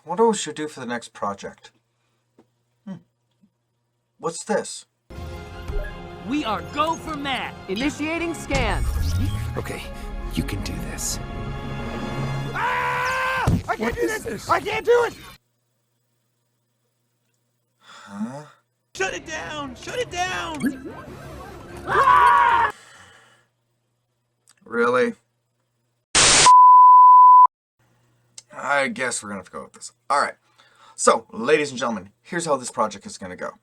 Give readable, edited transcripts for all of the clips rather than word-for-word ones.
What else should I do for the next project? What's this? We are go for Matt. Initiating scan. Okay, you can do this. Ah! I can't do this! I can't do it! Huh? Shut it down! Shut it down! Really? I guess we're gonna have to go with this. Alright. So, ladies and gentlemen, here's how this project is gonna go.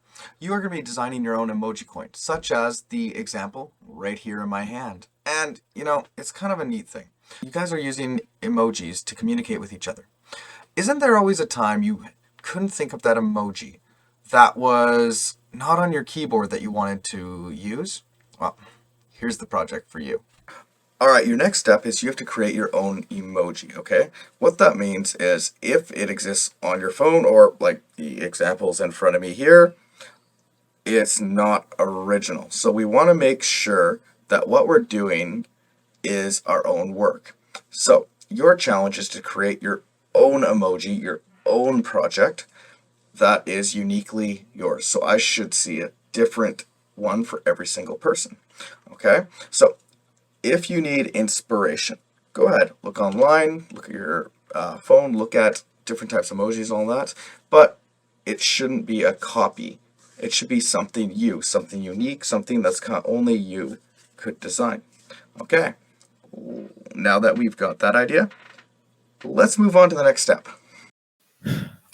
You are going to be designing your own emoji coin, such as the example right here in my hand. And, you know, it's kind of a neat thing. You guys are using emojis to communicate with each other. Isn't there always a time you couldn't think of that emoji that was not on your keyboard that you wanted to use? Well, here's the project for you. Alright, your next step is you have to create your own emoji, okay? What that means is if it exists on your phone or like the examples in front of me here, it's not original. So we want to make sure that what we're doing is our own work. So your challenge is to create your own emoji, your own project that is uniquely yours. So I should see a different one for every single person. Okay, so if you need inspiration, go ahead, look online, look at your phone, look at different types of emojis, all that, but it shouldn't be a copy. It should be something something unique, something that's only you could design. Okay, now that we've got that idea, let's move on to the next step.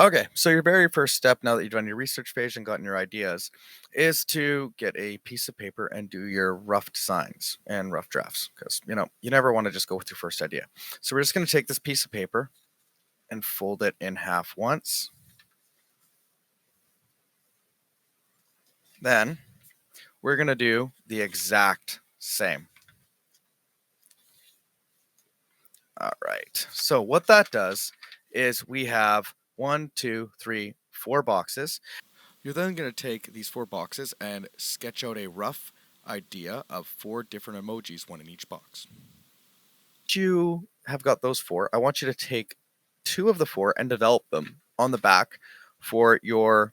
Okay, so your very first step, now that you've done your research page and gotten your ideas, is to get a piece of paper and do your rough designs and rough drafts, because, you know, you never want to just go with your first idea. So we're just going to take this piece of paper and fold it in half once. Then we're going to do the exact same. All right, so what that does is we have 1, 2, 3, 4 boxes. You're then going to take these 4 boxes and sketch out a rough idea of 4 different emojis, one in each box. Once you have got those 4, I want you to take 2 of the 4 and develop them on the back for your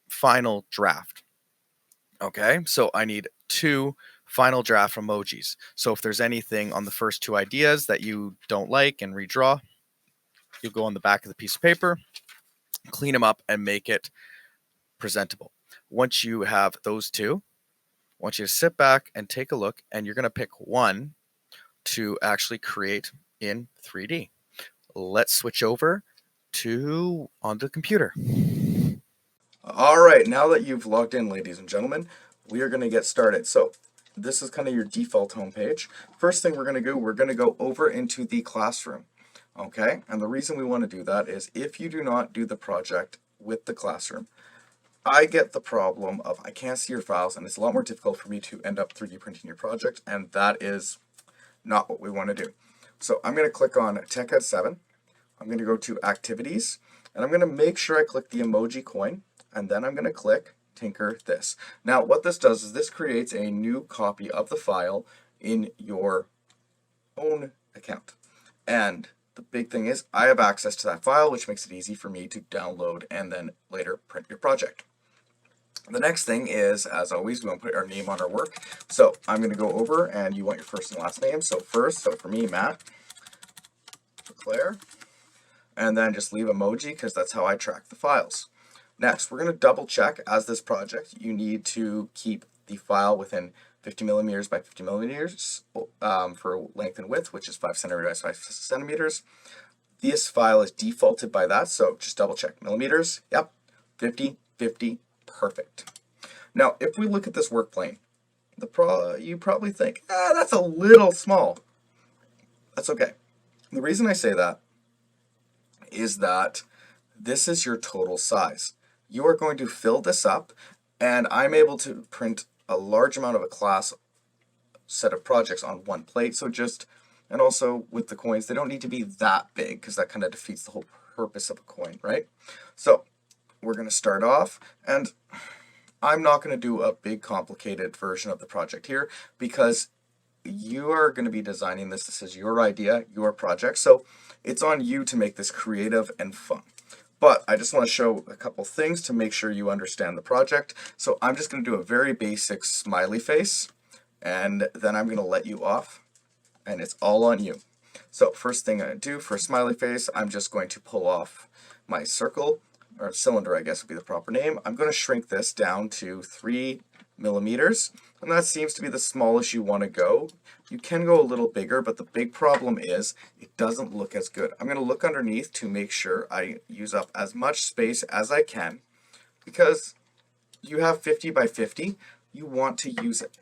final draft. Okay, so I need 2 final draft emojis. So if there's anything on the first 2 ideas that you don't like and redraw, you'll go on the back of the piece of paper, clean them up, and make it presentable. Once you have those 2, I want you to sit back and take a look, and you're going to pick one to actually create in 3D. Let's switch over to onto the computer. All right, now that you've logged in, ladies and gentlemen, we are going to get started. So this is kind of your default homepage. First thing we're going to do, we're going to go over into the classroom. Okay, and the reason we want to do that is if you do not do the project with the classroom, I get the problem of I can't see your files, and it's a lot more difficult for me to end up 3D printing your project, and that is not what we want to do. So I'm going to click on Tech at 7. I'm going to go to Activities, and I'm going to make sure I click the Emoji Coin, and then I'm going to click Tinker This. Now what this does is this creates a new copy of the file in your own account. And the big thing is I have access to that file, which makes it easy for me to download and then later print your project. The next thing is, as always, we want to put our name on our work. So I'm going to go over, and you want your first and last name. So for me, Matt, for Claire, and then just leave emoji because that's how I track the files. Next, we're going to double check as this project. You need to keep the file within 50 millimeters by 50 millimeters for length and width, which is 5 centimeters by 5 centimeters. This file is defaulted by that, so just double check. Millimeters, yep, 50, 50, perfect. Now, if we look at this work plane, you probably think, that's a little small. That's okay. The reason I say that is that this is your total size. You are going to fill this up, and I'm able to print a large amount of a class set of projects on one plate. So and also with the coins, they don't need to be that big because that kind of defeats the whole purpose of a coin, right? So we're going to start off, and I'm not going to do a big complicated version of the project here because you are going to be designing this. This is your idea, your project. So it's on you to make this creative and fun. But I just want to show a couple things to make sure you understand the project. So I'm just going to do a very basic smiley face, and then I'm going to let you off, and it's all on you. So first thing I do for a smiley face, I'm just going to pull off my circle, or cylinder I guess would be the proper name. I'm going to shrink this down to 3 millimeters, and that seems to be the smallest you want to go. You can go a little bigger, but the big problem is it doesn't look as good. I'm going to look underneath to make sure I use up as much space as I can, because you have 50 by 50, you want to use it.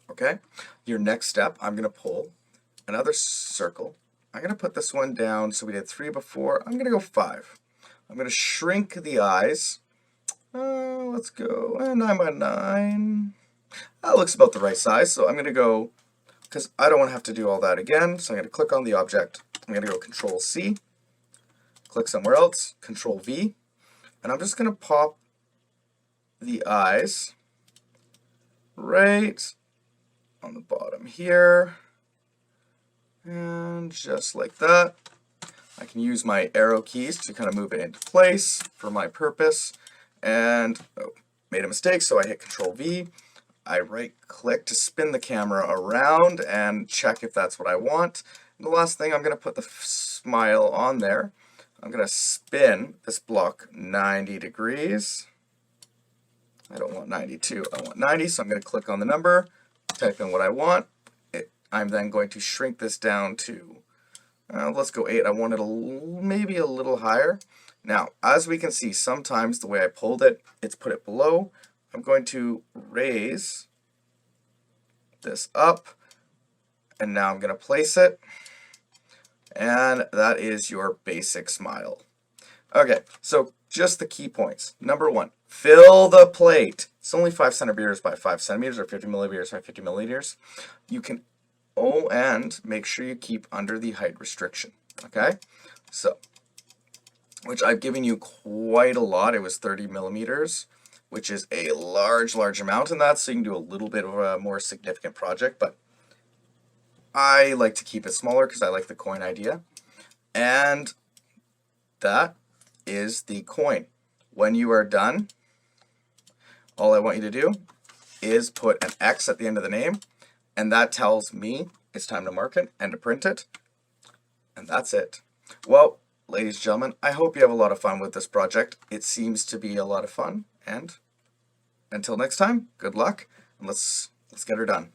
Okay, your next step, I'm going to pull another circle. I'm going to put this one down, so we did 3 before, I'm going to go 5. I'm going to shrink the eyes. Let's go 9 by 9. That looks about the right size, so I'm going to go, because I don't want to have to do all that again, so I'm going to click on the object. I'm going to go Control C, click somewhere else, Control V, and I'm just going to pop the eyes right on the bottom here, and just like that. I can use my arrow keys to kind of move it into place for my purpose. And made a mistake, so I hit Control V. I right click to spin the camera around and check if that's what I want. And the last thing, I'm going to put the smile on there. I'm going to spin this block 90 degrees. I don't want 92, I want 90, so I'm going to click on the number, type in what I want. I'm then going to shrink this down to, let's go 8. I want it maybe a little higher. Now, as we can see, sometimes the way I pulled it, it's put it below. I'm going to raise this up, and now I'm going to place it, and that is your basic smile. Okay, so just the key points. Number 1, fill the plate. It's only 5 centimeters by 5 centimeters, or 50 millimeters by 50 millimeters. You can, and make sure you keep under the height restriction. Okay, so, which I've given you quite a lot. It was 30 millimeters, which is a large amount in that, so you can do a little bit of a more significant project, but I like to keep it smaller because I like the coin idea. And that is the coin. When you are done, all I want you to do is put an X at the end of the name, and that tells me it's time to mark it and to print it, and that's it. Well, ladies and gentlemen, I hope you have a lot of fun with this project. It seems to be a lot of fun, and until next time, good luck, and let's get her done.